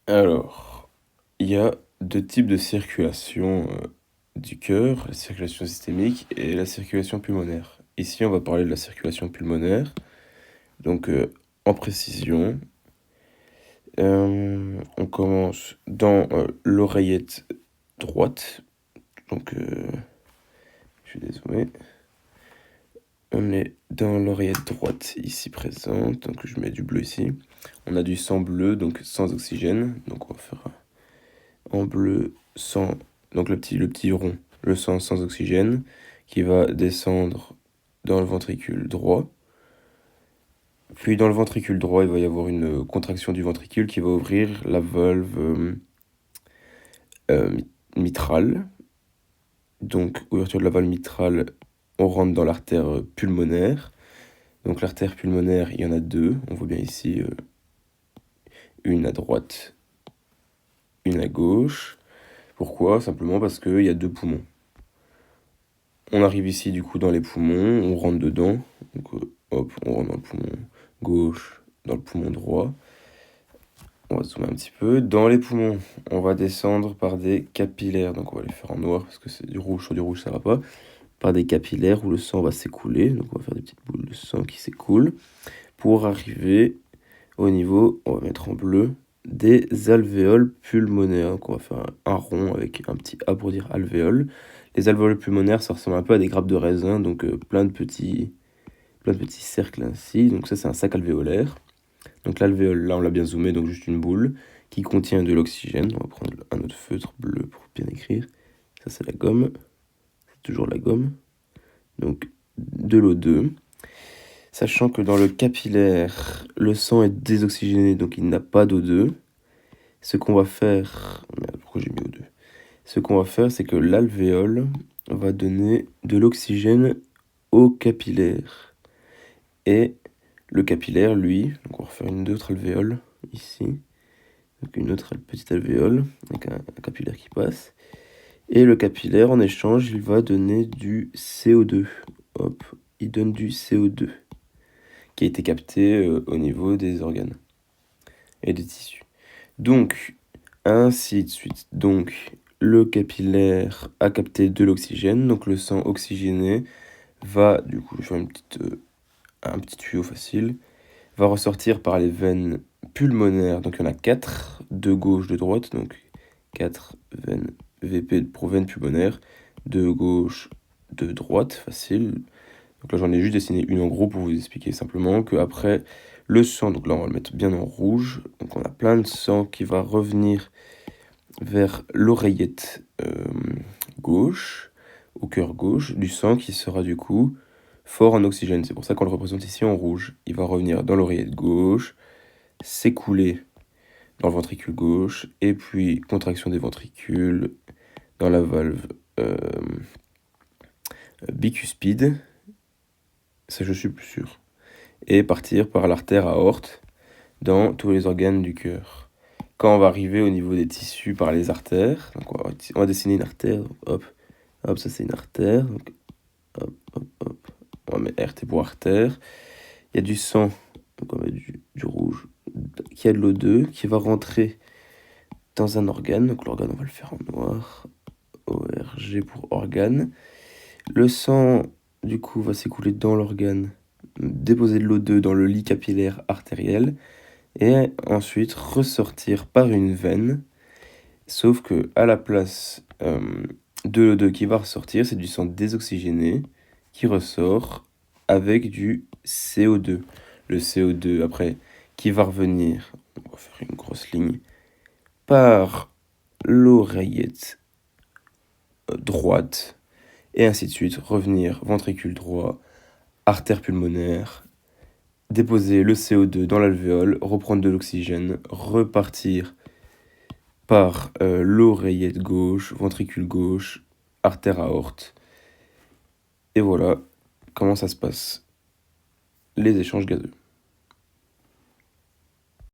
Alors, il y a deux types de circulation du cœur, la circulation systémique et la circulation pulmonaire. Ici, on va parler de la circulation pulmonaire. Donc, en précision, on commence dans l'oreillette droite. Donc, je vais dézoomer. On est dans l'oreillette droite ici présente, donc je mets du bleu ici. On a du sang bleu, donc sans oxygène. Donc on va faire en bleu sans, donc le petit rond, le sang sans oxygène, qui va descendre dans le ventricule droit. Puis dans le ventricule droit, il va y avoir une contraction du ventricule qui va ouvrir la valve mitrale. Donc ouverture de la valve mitrale, on rentre dans l'artère pulmonaire. Donc l'artère pulmonaire, il y en a deux, on voit bien ici, une à droite, une à gauche. Pourquoi? Simplement parce qu'il y a deux poumons. On arrive ici du coup dans les poumons, on rentre dedans, donc hop, on rentre dans le poumon gauche, dans le poumon droit. On va zoomer un petit peu. Dans les poumons, on va descendre par des capillaires, donc on va les faire en noir parce que c'est du rouge sur du rouge ça va pas. Par des capillaires où le sang va s'écouler, donc on va faire des petites boules de sang qui s'écoulent pour arriver au niveau, on va mettre en bleu, des alvéoles pulmonaires. Donc on va faire un rond avec un petit A pour dire alvéole. Les alvéoles pulmonaires, ça ressemble un peu à des grappes de raisin, donc plein de petits cercles ainsi. Donc ça, c'est un sac alvéolaire. Donc l'alvéole, là, on l'a bien zoomé, donc juste une boule qui contient de l'oxygène. On va prendre un autre feutre bleu pour bien écrire. Ça, c'est la gomme. C'est toujours la gomme. Donc de l'O2. Sachant que dans le capillaire, le sang est désoxygéné, donc il n'a pas d'O2. Ce qu'on va faire... Merde, pourquoi j'ai mis O2? Ce qu'on va faire, c'est que l'alvéole va donner de l'oxygène au capillaire. Et le capillaire, lui, donc on va refaire une autre alvéole, ici. Donc une autre petite alvéole, avec un capillaire qui passe. Et le capillaire, en échange, il va donner du CO2. Hop, il donne du CO2. Qui a été capté au niveau des organes et des tissus. Donc, ainsi de suite. Donc, le capillaire a capté de l'oxygène, donc le sang oxygéné va, du coup, je fais un petit tuyau facile, va ressortir par les veines pulmonaires, donc il y en a 4, de gauche, de droite, donc 4 veines VP pour veines pulmonaires, de gauche, de droite, facile. Donc là, j'en ai juste dessiné une en gros pour vous expliquer simplement qu'après, le sang, donc là, on va le mettre bien en rouge. Donc on a plein de sang qui va revenir vers l'oreillette gauche, au cœur gauche, du sang qui sera du coup fort en oxygène. C'est pour ça qu'on le représente ici en rouge. Il va revenir dans l'oreillette gauche, s'écouler dans le ventricule gauche, et puis contraction des ventricules dans la valve bicuspide. Ça, je suis plus sûr. Et partir par l'artère aorte dans tous les organes du cœur. Quand on va arriver au niveau des tissus par les artères, donc on va dessiner une artère, hop, hop, ça c'est une artère, donc hop, hop, hop, on va mettre RT pour artère. Il y a du sang, donc on va mettre du rouge, qui a de l'O2, qui va rentrer dans un organe, donc l'organe on va le faire en noir, ORG pour organe. Le sang, du coup, va s'écouler dans l'organe, déposer de l'O2 dans le lit capillaire artériel, et ensuite ressortir par une veine, sauf que à la place de l'O2 qui va ressortir, c'est du sang désoxygéné qui ressort avec du CO2. Le CO2, après, qui va revenir, on va faire une grosse ligne, par l'oreillette droite, et ainsi de suite, revenir ventricule droit, artère pulmonaire, déposer le CO2 dans l'alvéole, reprendre de l'oxygène, repartir par l'oreillette gauche, ventricule gauche, artère aorte. Et voilà comment ça se passe, les échanges gazeux.